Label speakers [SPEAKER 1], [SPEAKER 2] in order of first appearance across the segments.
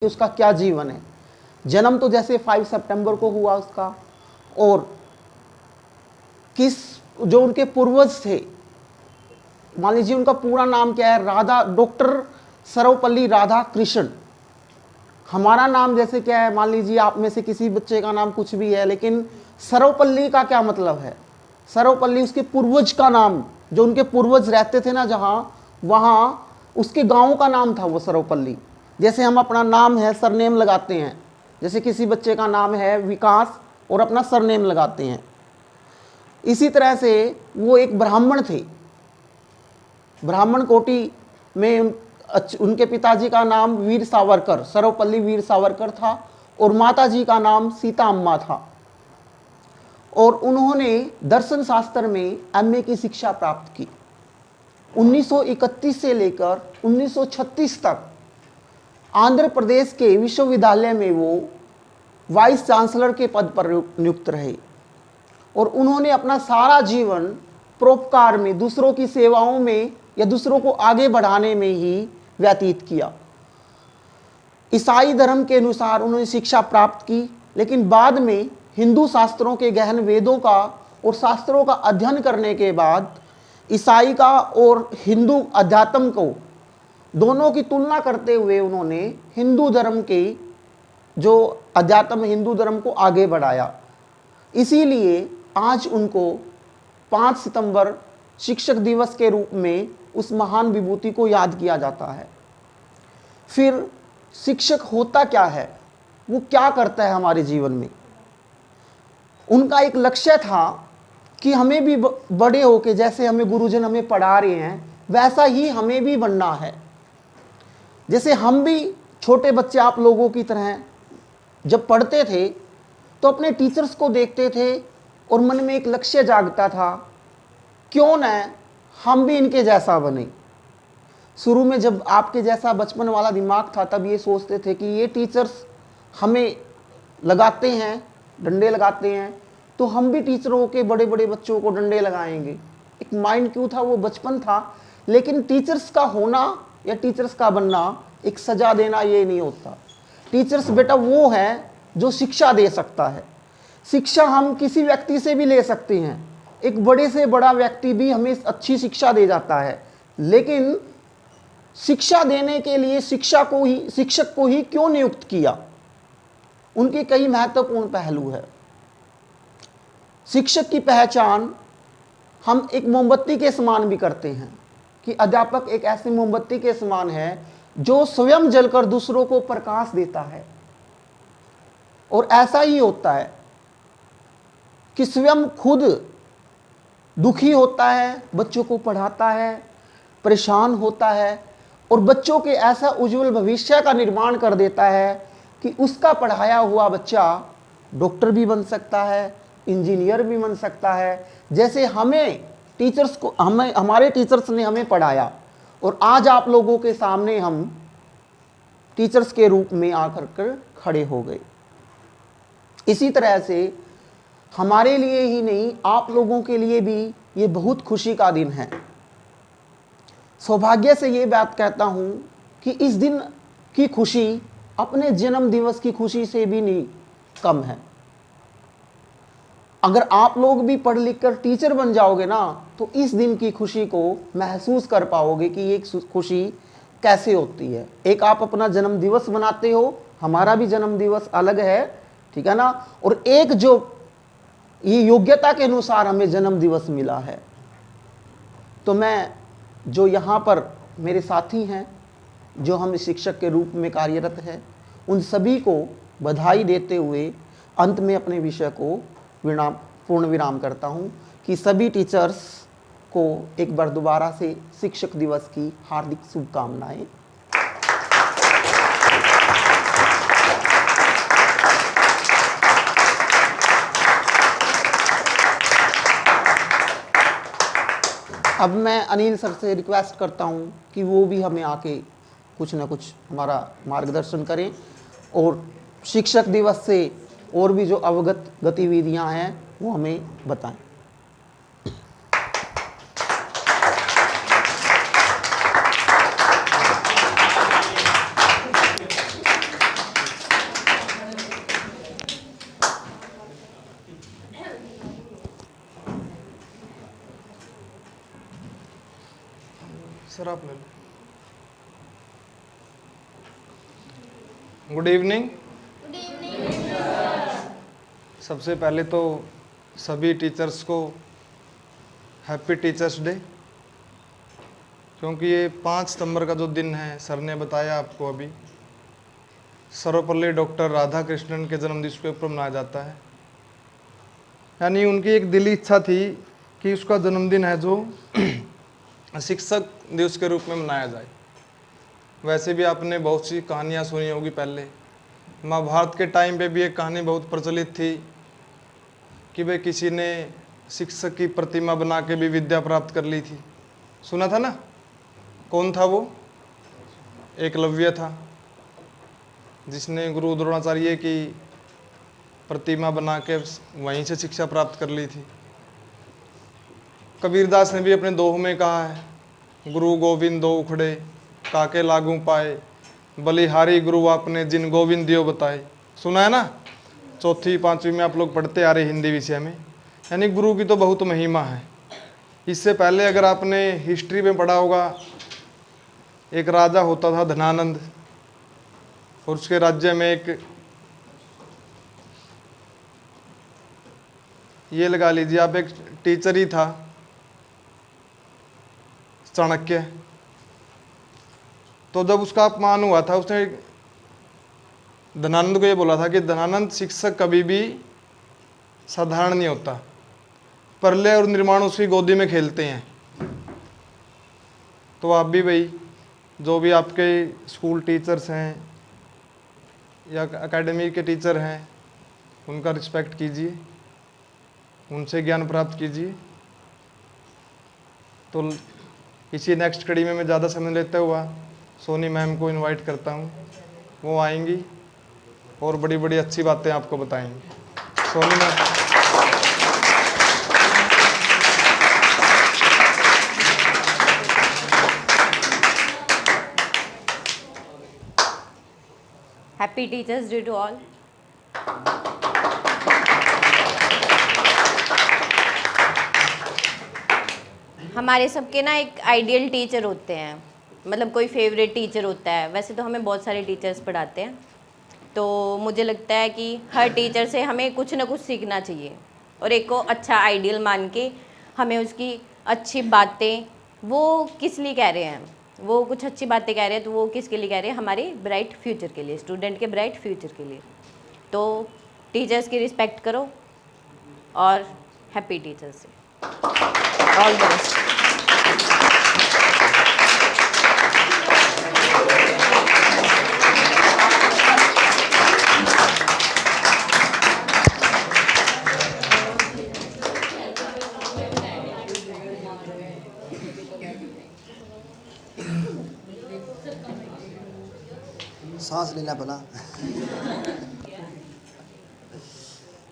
[SPEAKER 1] कि उसका क्या जीवन है। जन्म तो जैसे 5 सितंबर को हुआ उसका, और किस जो उनके पूर्वज थे, मान लीजिए उनका पूरा नाम क्या है, डॉक्टर सर्वपल्ली राधाकृष्णन। हमारा नाम जैसे क्या है, मान लीजिए आप में से किसी बच्चे का नाम कुछ भी है, लेकिन सर्वपल्ली का क्या मतलब है? सर्वपल्ली उसके पूर्वज का नाम, जो उनके पूर्वज रहते थे ना जहाँ, वहाँ उसके गांव का नाम था वो सर्वपल्ली। जैसे हम अपना नाम है सरनेम लगाते हैं, जैसे किसी बच्चे का नाम है विकास और अपना सरनेम लगाते हैं, इसी तरह से वो एक ब्राह्मण थे। ब्राह्मण कोटि में उनके पिताजी का नाम वीर सावरकर, सर्वपल्ली वीर सावरकर था, और माताजी का नाम सीता अम्मा था। और उन्होंने दर्शन शास्त्र में एमए की शिक्षा प्राप्त की। 1931 से लेकर 1936 तक आंध्र प्रदेश के विश्वविद्यालय में वो वाइस चांसलर के पद पर नियुक्त रहे, और उन्होंने अपना सारा जीवन परोपकार में, दूसरों की सेवाओं में या दूसरों को आगे बढ़ाने में ही व्यतीत किया। ईसाई धर्म के अनुसार उन्होंने शिक्षा प्राप्त की, लेकिन बाद में हिंदू शास्त्रों के गहन वेदों का और शास्त्रों का अध्ययन करने के बाद ईसाई का और हिंदू अध्यात्म को दोनों की तुलना करते हुए उन्होंने हिंदू धर्म के जो अध्यात्म हिंदू धर्म को आगे बढ़ाया। इसीलिए आज उनको 5 सितंबर शिक्षक दिवस के रूप में उस महान विभूति को याद किया जाता है। फिर शिक्षक होता क्या है, वो क्या करता है हमारे जीवन में? उनका एक लक्ष्य था कि हमें भी बड़े होके, जैसे हमें गुरुजन हमें पढ़ा रहे हैं, वैसा ही हमें भी बनना है। जैसे हम भी छोटे बच्चे आप लोगों की तरह जब पढ़ते थे तो अपने टीचर्स को देखते थे और मन में एक लक्ष्य जागता था, क्यों न हम भी इनके जैसा बने। शुरू में जब आपके जैसा बचपन वाला दिमाग था, तब ये सोचते थे कि ये टीचर्स हमें लगाते हैं, डंडे लगाते हैं, तो हम भी टीचरों के बड़े बड़े बच्चों को डंडे लगाएंगे। एक माइंड क्यों था, वो बचपन था। लेकिन टीचर्स का होना या टीचर्स का बनना एक सजा देना ये नहीं होता। टीचर्स बेटा वो है जो शिक्षा दे सकता है। शिक्षा हम किसी व्यक्ति से भी ले सकते हैं, एक बड़े से बड़ा व्यक्ति भी हमें अच्छी शिक्षा दे जाता है, लेकिन शिक्षा देने के लिए शिक्षक को ही क्यों नियुक्त किया? उनके कई महत्वपूर्ण पहलू है। शिक्षक की पहचान हम एक मोमबत्ती के समान भी करते हैं कि अध्यापक एक ऐसी मोमबत्ती के समान है जो स्वयं जलकर दूसरों को प्रकाश देता है। और ऐसा ही होता है कि स्वयं खुद दुखी होता है, बच्चों को पढ़ाता है, परेशान होता है, और बच्चों के ऐसा उज्जवल भविष्य का निर्माण कर देता है कि उसका पढ़ाया हुआ बच्चा डॉक्टर भी बन सकता है, इंजीनियर भी बन सकता है। जैसे हमारे टीचर्स ने हमें पढ़ाया, और आज आप लोगों के सामने हम टीचर्स के रूप में आकर कर खड़े हो गए। इसी तरह से हमारे लिए ही नहीं, आप लोगों के लिए भी ये बहुत खुशी का दिन है। सौभाग्य से ये बात कहता हूँ कि इस दिन की खुशी अपने जन्म दिवस की खुशी से भी नहीं कम है। अगर आप लोग भी पढ़ लिख कर टीचर बन जाओगे ना, तो इस दिन की खुशी को महसूस कर पाओगे कि ये खुशी कैसे होती है। एक आप अपना जन्म दिवस मनाते हो, हमारा भी जन्म दिवस अलग है, ठीक है ना, और एक जो ये योग्यता के अनुसार हमें जन्म दिवस मिला है। तो मैं जो यहाँ पर मेरे साथी हैं, जो हम शिक्षक के रूप में कार्यरत हैं, उन सभी को बधाई देते हुए अंत में अपने विषय को पूर्ण विराम करता हूँ कि सभी टीचर्स को एक बार दोबारा से शिक्षक दिवस की हार्दिक शुभकामनाएं। अब मैं अनिल सर से रिक्वेस्ट करता हूँ कि वो भी हमें आके कुछ ना कुछ हमारा मार्गदर्शन करें, और शिक्षक दिवस से और भी जो अवगत गतिविधियां हैं वो हमें बताएं।
[SPEAKER 2] सर आप ले लो। Good evening. सबसे पहले तो सभी टीचर्स को हैप्पी टीचर्स डे, क्योंकि ये 5 सितंबर का जो दिन है, सर ने बताया आपको अभी, सर्वपल्ली डॉक्टर राधा कृष्णन के जन्मदिवस के ऊपर मनाया जाता है। यानी उनकी एक दिली इच्छा थी कि उसका जन्मदिन है जो शिक्षक दिवस के रूप में मनाया जाए। वैसे भी आपने बहुत सी कहानियाँ सुनी होगी। पहले महाभारत के टाइम पे भी एक कहानी बहुत प्रचलित थी कि भाई किसी ने शिक्षक की प्रतिमा बना के भी विद्या प्राप्त कर ली थी। सुना था ना? कौन था वो? एकलव्य था, जिसने गुरु द्रोणाचार्य की प्रतिमा बना के वहीं से शिक्षा प्राप्त कर ली थी। कबीरदास ने भी अपने दोह में कहा है, गुरु गोविंद दो उखड़े काके लागू पाए, बलिहारी गुरु आपने जिन गोविंद दियो बताए। सुना है ना? 4वीं 5वीं में आप लोग पढ़ते आ रहे हिंदी विषय में। यानी गुरु की तो बहुत महिमा है। इससे पहले अगर आपने हिस्ट्री में पढ़ा होगा, एक राजा होता था धनानंद, और उसके राज्य में एक, ये लगा लीजिए आप, एक टीचर ही था, चाणक्य। तो जब उसका अपमान हुआ था, उसने धनानंद को ये बोला था कि धनानंद, शिक्षक कभी भी साधारण नहीं होता, प्रलय और निर्माण उसकी गोदी में खेलते हैं। तो आप भी भाई, जो भी आपके स्कूल टीचर्स हैं या एकेडमी के टीचर हैं, उनका रिस्पेक्ट कीजिए, उनसे ज्ञान प्राप्त कीजिए। तो इसी नेक्स्ट कड़ी में मैं ज़्यादा समय लेता हुआ सोनी मैम को इनवाइट करता हूँ। वो आएंगी और बड़ी बड़ी अच्छी बातें आपको बताएंगी। Soni ma'am.
[SPEAKER 3] Happy Teachers Day to all. हमारे सबके ना एक आइडियल टीचर होते हैं, मतलब कोई फेवरेट टीचर होता है। वैसे तो हमें बहुत सारे टीचर्स पढ़ाते हैं, तो मुझे लगता है कि हर टीचर से हमें कुछ ना कुछ सीखना चाहिए, और एक को अच्छा आइडियल मान के हमें उसकी अच्छी बातें, वो किस लिए कह रहे हैं, वो कुछ अच्छी बातें कह रहे हैं, तो वो किसके लिए कह रहे हैं? हमारे ब्राइट फ्यूचर के लिए, स्टूडेंट के ब्राइट फ्यूचर के लिए। तो टीचर्स की रिस्पेक्ट करो और happy teachers day. All the best.
[SPEAKER 4] सांस लेना पड़ा।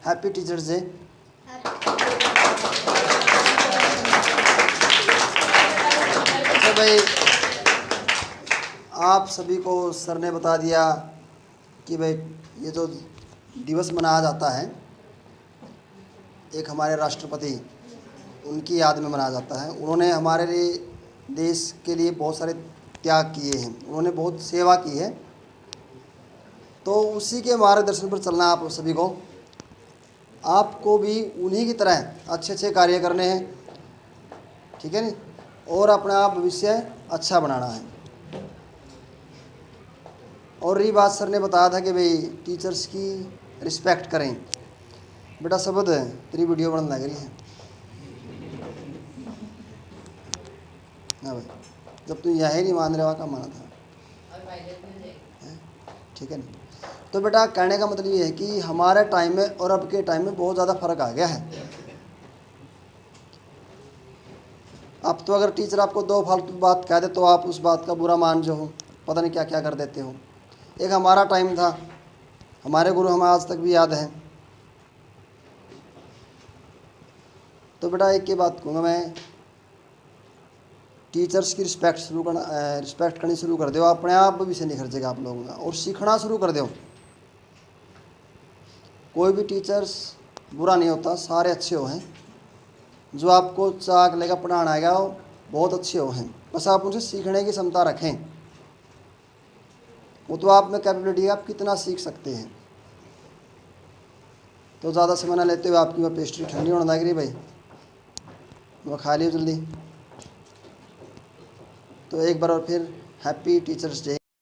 [SPEAKER 4] Happy teachers day. अच्छा भाई, आप सभी को सर ने बता दिया कि भाई ये जो दिवस मनाया जाता है, एक हमारे राष्ट्रपति, उनकी याद में मनाया जाता है। उन्होंने हमारे लिए, देश के लिए बहुत सारे त्याग किए हैं, उन्होंने बहुत सेवा की है। तो उसी के मार्गदर्शन पर चलना आप सभी को। आपको भी उन्हीं की तरह अच्छे अच्छे कार्य करने हैं, ठीक है नी, और अपना भविष्य अच्छा बनाना है। और रही बात, सर ने बताया था कि भाई टीचर्स की रिस्पेक्ट करें। बेटा शब्द है, तेरी वीडियो बनने लग रही है। हाँ भाई, जब तू यही नहीं मान रहा का माना था, ठीक है नहीं। तो बेटा कहने का मतलब ये है कि हमारे टाइम में और अब के टाइम में बहुत ज़्यादा फ़र्क आ गया है। अब तो अगर टीचर आपको 2 फालतू बात कह दे तो आप उस बात का बुरा मान जो हो, पता नहीं क्या क्या कर देते हो। एक हमारा टाइम था, हमारे गुरु हमें आज तक भी याद है। तो बेटा एक ही बात कहूँगा मैं, टीचर्स की रिस्पेक्ट करनी शुरू कर दो। अपने आप भी से निखर जाएगा आप लोगों का, और सीखना शुरू कर दो। कोई भी टीचर्स बुरा नहीं होता, सारे अच्छे हो हैं। जो आपको चाक लेकर पढ़ाना आएगा बहुत अच्छे हो हैं, बस आप उनसे सीखने की क्षमता रखें। वो तो आप में कैपेबिलिटी है, आप कितना सीख सकते हैं। तो ज़्यादा समय ना लेते हुए आपकी वह पेस्ट्री ठंडी होने लग रही भाई, वह खा लियो जल्दी। तो एक बार और फिर हैप्पी टीचर्स डे।